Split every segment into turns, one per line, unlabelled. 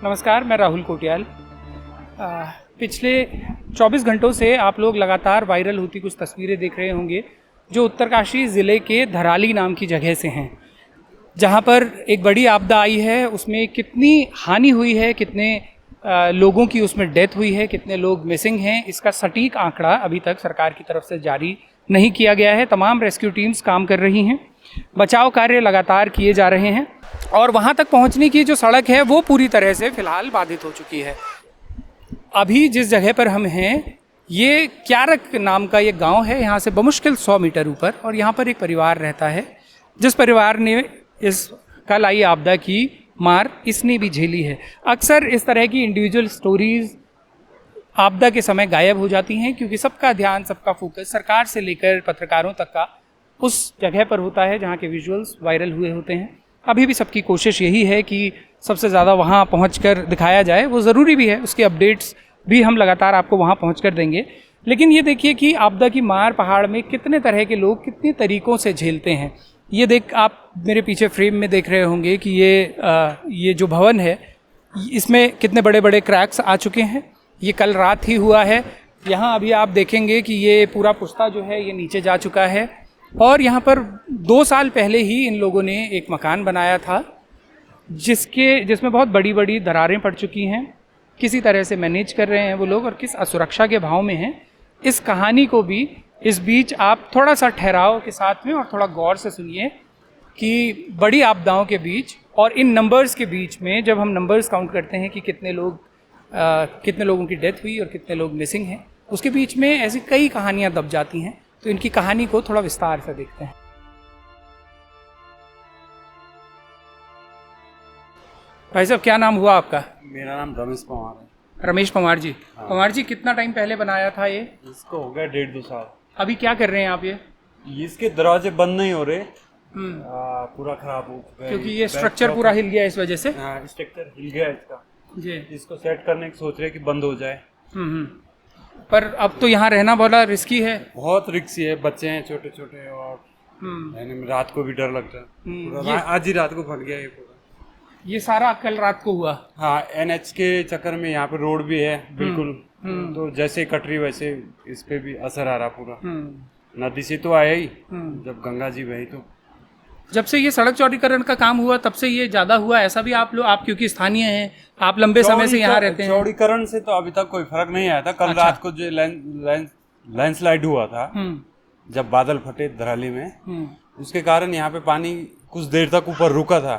नमस्कार, मैं राहुल कोटियाल। पिछले 24 घंटों से आप लोग लगातार वायरल होती कुछ तस्वीरें देख रहे होंगे जो उत्तरकाशी ज़िले के धराली नाम की जगह से हैं, जहां पर एक बड़ी आपदा आई है। उसमें कितनी हानि हुई है, कितने लोगों की उसमें डेथ हुई है, कितने लोग मिसिंग हैं, इसका सटीक आंकड़ा अभी तक सरकार की तरफ से जारी नहीं किया गया है। तमाम रेस्क्यू टीम्स काम कर रही हैं, बचाव कार्य लगातार किए जा रहे हैं और वहाँ तक पहुँचने की जो सड़क है वो पूरी तरह से फ़िलहाल बाधित हो चुकी है। अभी जिस जगह पर हम हैं ये क्यारक नाम का ये गांव है, यहाँ से बमुश्किल 100 मीटर ऊपर, और यहाँ पर एक परिवार रहता है जिस परिवार ने इस कल आई आपदा की मार इसने भी झेली है। अक्सर इस तरह की इंडिविजुअल स्टोरीज आपदा के समय गायब हो जाती हैं क्योंकि सबका ध्यान, सबका फोकस सरकार से लेकर पत्रकारों तक का उस जगह पर होता है जहाँ के विजुअल्स वायरल हुए होते हैं। अभी भी सबकी कोशिश यही है कि सबसे ज़्यादा वहाँ पहुँचकर दिखाया जाए, वो ज़रूरी भी है, उसके अपडेट्स भी हम लगातार आपको वहाँ पहुँचकर देंगे। लेकिन ये देखिए कि आपदा की मार पहाड़ में कितने तरह के लोग कितने तरीक़ों से झेलते हैं। ये देख, आप मेरे पीछे फ्रेम में देख रहे होंगे कि ये जो भवन है इसमें कितने बड़े बड़े क्रैक्स आ चुके हैं। ये कल रात ही हुआ है। यहाँ अभी आप देखेंगे कि ये पूरा पुश्ता जो है ये नीचे जा चुका है और यहाँ पर 2 साल पहले ही इन लोगों ने एक मकान बनाया था जिसमें बहुत बड़ी बड़ी दरारें पड़ चुकी हैं। किसी तरह से मैनेज कर रहे हैं वो लोग और किस असुरक्षा के भाव में हैं। इस कहानी को भी इस बीच आप थोड़ा सा ठहराव के साथ में और थोड़ा गौर से सुनिए कि बड़ी आपदाओं के बीच और इन नंबर्स के बीच में जब हम नंबर्स काउंट करते हैं कि कितने लोगों की डेथ हुई और कितने लोग मिसिंग हैं, उसके बीच में ऐसी कई कहानियाँ दब जाती हैं। तो इनकी कहानी को थोड़ा विस्तार से देखते हैं। भाई साहब, क्या नाम हुआ आपका?
मेरा नाम रमेश पवार है।
रमेश पवार जी।
हाँ।
पवार जी, कितना टाइम पहले बनाया था ये?
इसको हो गया 1.5-2 साल।
अभी क्या कर रहे हैं आप? ये
इसके दरवाजे बंद नहीं हो रहे, पूरा खराब हो गया
क्योंकि ये स्ट्रक्चर पूरा हिल गया इस वजह से।
स्ट्रक्चर हिल गया इसका
जी।
इसको सेट करने की सोच रहे कि बंद हो जाए।
पर अब तो यहाँ रहना बड़ा रिस्की है।
बहुत रिस्की है, बच्चे हैं छोटे छोटे और रहने में रात को भी डर लगता है। आज ही रात को फट गया ये पूरा।
ये सारा कल रात को हुआ।
हाँ, NH के चक्कर में यहाँ पे रोड भी है बिल्कुल, तो जैसे कट रही वैसे इस पे भी असर आ रहा पूरा। नदी से तो आया ही, जब गंगा जी बही तो।
जब से ये सड़क चौड़ीकरण का काम हुआ तब से ये ज्यादा हुआ, ऐसा भी आप क्योंकि स्थानीय हैं, आप लंबे समय से यहाँ रहते हैं।
चौड़ीकरण से तो अभी तक कोई फर्क नहीं आया था। कल रात को जो लैंडस्लाइड हुआ था, जब बादल फटे धराली में, उसके कारण यहाँ पे पानी कुछ देर तक ऊपर रुका था।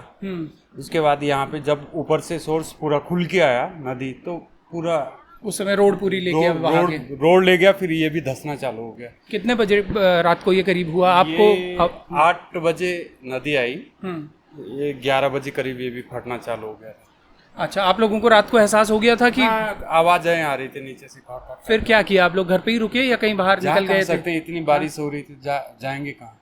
उसके बाद यहाँ पे जब ऊपर से सोर्स पूरा खुल के आया नदी, तो पूरा
उस समय रोड पूरी ले गया,
रोड ले गया, फिर ये भी धंसना चालू हो गया।
कितने बजे रात को ये करीब हुआ आपको?
8 बजे नदी आई, ये 11 बजे करीब ये भी फटना चालू हो गया। अच्छा,
आप लोगों को रात को एहसास हो गया था कि
आवाजें आ रही थी नीचे से?
फिर क्या किया आप लोग? घर पे ही रुके या कहीं बाहर निकल गए थे?
इतनी बारिश हो रही थी, जाएंगे कहाँ?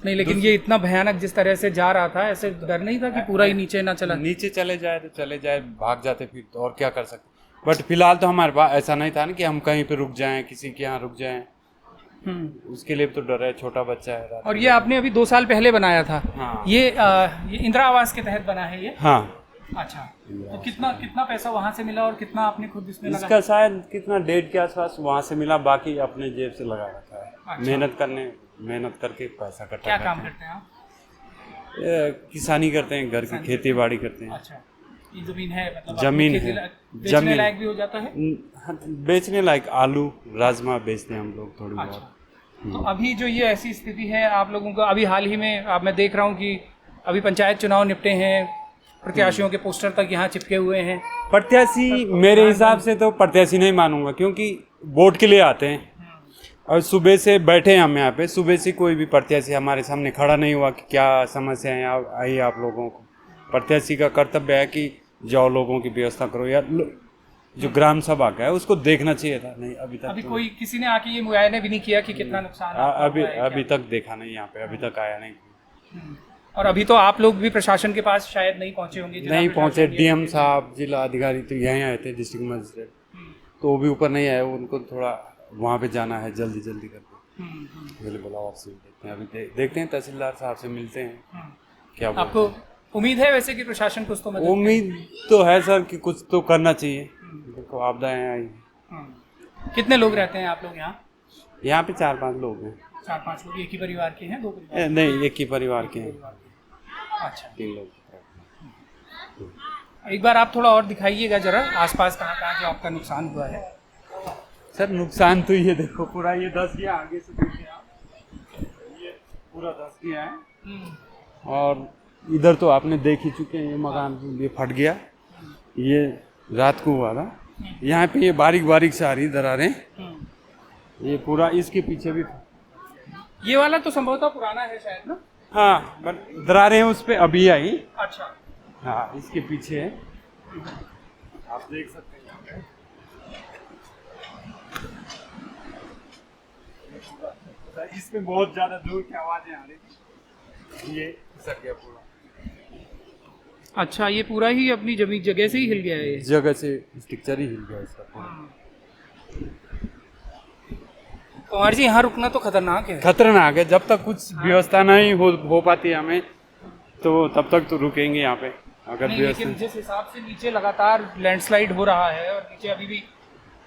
नहीं, लेकिन ये इतना भयानक जिस तरह से जा रहा था, ऐसे डर नहीं था कि पूरा ही नीचे ना चला?
नीचे चले जाए तो चले जाए, भाग जाते फिर तो, और क्या कर सकते। बट फिलहाल तो हमारे पास ऐसा नहीं था ना कि हम कहीं पे रुक जाएं, किसी के यहाँ रुक जाएं। उसके लिए तो डर है, छोटा बच्चा है।
और ये आपने अभी 2 साल पहले बनाया था?
हाँ।
ये इंदिरा आवास के तहत बना है ये?
हाँ।
अच्छा, तो कितना पैसा वहाँ से मिला और कितना आपने खुद इसमें लगा?
इसका शायद कितना 1.5 के आसपास वहाँ से मिला, बाकी अपने जेब से लगा रखा है।
अच्छा।
मेहनत करके पैसा इकट्ठा।
क्या काम करते हैं आप?
किसानी करते हैं, घर की खेती बाड़ी करते हैं।
अच्छा, ये जमीन है, मतलब
जमीन है,
बेचने लायक भी हो जाता है?
बेचने लायक आलू राजमा बेचते हैं हम लोग थोड़ी बहुत।
तो अभी जो ये ऐसी स्थिति है आप लोगों का, अभी हाल ही में मैं देख रहा हूँ कि अभी पंचायत चुनाव निपटे हैं, प्रत्याशियों के पोस्टर तक यहाँ चिपके हुए हैं।
प्रत्याशी मेरे हिसाब से तो प्रत्याशी नहीं मानूंगा, क्योंकि वोट के लिए आते हैं और सुबह से बैठे हैं हम यहाँ पे। सुबह से कोई भी प्रत्याशी हमारे सामने खड़ा नहीं हुआ कि क्या समस्याएं आई आप लोगों को। प्रत्याशी का कर्तव्य है कि जाओ लोगों की व्यवस्था करो, या जो ग्राम सभा का है उसको देखना चाहिए था। नहीं, अभी
कोई किसी ने आके ये मुआयने भी नहीं किया कि कितना नुकसान
अभी तक देखा नहीं यहाँ पे, अभी तक आया नहीं।
और अभी तो आप लोग भी प्रशासन के पास शायद नहीं पहुंचे होंगे?
नहीं पहुंचे। DM साहब, जिला अधिकारी तो यहीं आए थे, डिस्ट्रिक्ट मजिस्ट्रेट, तो वो भी ऊपर नहीं आए। उनको थोड़ा वहाँ पे जाना है जल्दी करके, बोला आपसे देखते हैं। अभी देखते हैं, तहसीलदार साहब से मिलते हैं। क्या
आपको उम्मीद है वैसे कि प्रशासन कुछ तो मदद
उम्मीद तो है सर कि कुछ तो करना चाहिए। देखो आपदाएं आई।
कितने लोग रहते हैं आप लोग यहाँ?
यहाँ पे 4-5 लोग हैं।
4-5 लोग एक ही परिवार के हैं? 2 परिवार?
नहीं, एक ही परिवार के हैं।
अच्छा,
3 लोग।
एक बार आप थोड़ा और दिखाइएगा जरा, आसपास कहाँ कहाँ जो आपका नुकसान हुआ है।
सर नुकसान तो ये देखो पूरा ये धस गया, आगे से देखिए आप, ये पूरा धस गया है। और इधर तो आपने देख ही चुके हैं, ये मकान ये फट गया, ये रात को हुआ था। यहाँ पे ये बारीक बारीक से आ रही दरारें, ये पूरा इसके पीछे भी।
ये वाला तो संभवतः पुराना है शायद ना?
हाँ, बट दरारें उस पे अभी आई।
अच्छा,
हाँ, इसके पीछे है, आप देख सकते हैं यहाँ पे। इसमें बहुत ज्यादा दूर की आवाजें आ रही थी, ये सर गया पूरा।
अच्छा, ये पूरा ही अपनी जमीन जगह से ही हिल गया है? ये
जगह से स्ट्रक्चर ही हिल गया इसका पूरा।
कुमार जी, यहाँ रुकना तो खतरनाक है।
खतरनाक है, जब तक कुछ व्यवस्था नहीं हो पाती हमें, तो तब तक तो रुकेंगे यहाँ पे। अगर
नहीं, लेकिन जिस हिसाब से नीचे लगातार लैंडस्लाइड हो रहा है और नीचे अभी भी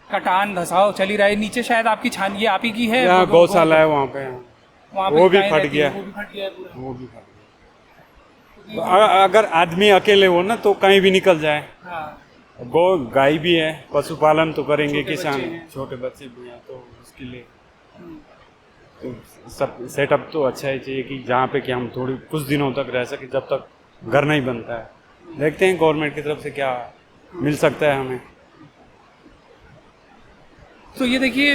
कटान धसाव चल ही रहा है, नीचे शायद आपकी छान ये आप ही की है?
यहाँ गौशाला है वहाँ पे, वो भी फट गया।
वो भी फट गया पूरा।
वो भी फट गया। अगर आदमी अकेले हो ना तो कहीं भी निकल जाए।
हाँ,
गौ गाय भी है, पशुपालन तो करेंगे
छोटे
किसान,
बच्चे हैं।
छोटे बच्चे भी हैं, तो उसके लिए तो सब सेटअप तो अच्छा ही चाहिए कि जहाँ पे कि हम थोड़ी कुछ दिनों तक रह सके, जब तक घर नहीं बनता है। देखते हैं गवर्नमेंट की तरफ से क्या मिल सकता है हमें।
तो ये देखिए,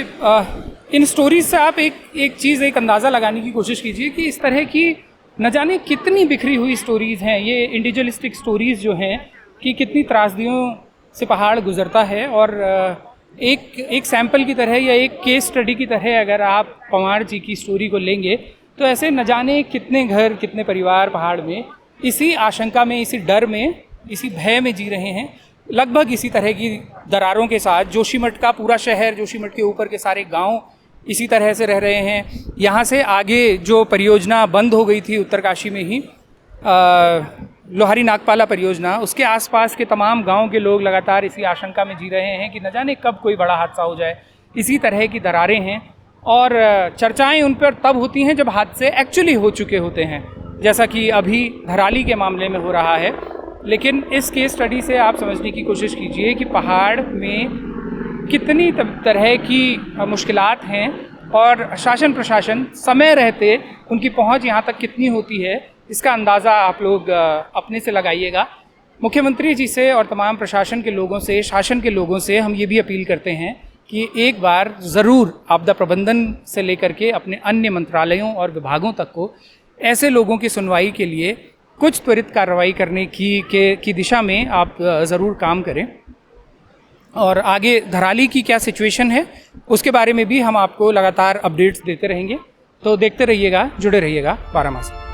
इन स्टोरीज से आप एक चीज़, एक अंदाज़ा लगाने की कोशिश कीजिए कि इस तरह की न जाने कितनी बिखरी हुई स्टोरीज़ हैं, ये इंडिविजुअलिस्टिक स्टोरीज़ जो हैं, कि कितनी त्रासदियों से पहाड़ गुजरता है। और एक सैंपल की तरह या एक केस स्टडी की तरह अगर आप पंवार जी की स्टोरी को लेंगे तो ऐसे न जाने कितने घर, कितने परिवार पहाड़ में इसी आशंका में, इसी डर में, इसी भय में जी रहे हैं, लगभग इसी तरह की दरारों के साथ। जोशीमठ का पूरा शहर, जोशीमठ के ऊपर के सारे गांव इसी तरह से रह रहे हैं। यहाँ से आगे जो परियोजना बंद हो गई थी उत्तरकाशी में ही, लोहारी नागपाला परियोजना, उसके आसपास के तमाम गांव के लोग लगातार इसी आशंका में जी रहे हैं कि न जाने कब कोई बड़ा हादसा हो जाए। इसी तरह की दरारें हैं और चर्चाएं उन पर तब होती हैं जब हादसे एक्चुअली हो चुके होते हैं, जैसा कि अभी धराली के मामले में हो रहा है। लेकिन इस केस स्टडी से आप समझने की कोशिश कीजिए कि पहाड़ में कितनी तरह की मुश्किलात हैं और शासन प्रशासन समय रहते उनकी पहुंच यहाँ तक कितनी होती है, इसका अंदाज़ा आप लोग अपने से लगाइएगा। मुख्यमंत्री जी से और तमाम प्रशासन के लोगों से, शासन के लोगों से हम ये भी अपील करते हैं कि एक बार ज़रूर आपदा प्रबंधन से लेकर के अपने अन्य मंत्रालयों और विभागों तक को ऐसे लोगों की सुनवाई के लिए कुछ त्वरित कार्रवाई करने की दिशा में आप ज़रूर काम करें। और आगे धराली की क्या सिचुएशन है उसके बारे में भी हम आपको लगातार अपडेट्स देते रहेंगे। तो देखते रहिएगा, जुड़े रहिएगा बारामासी।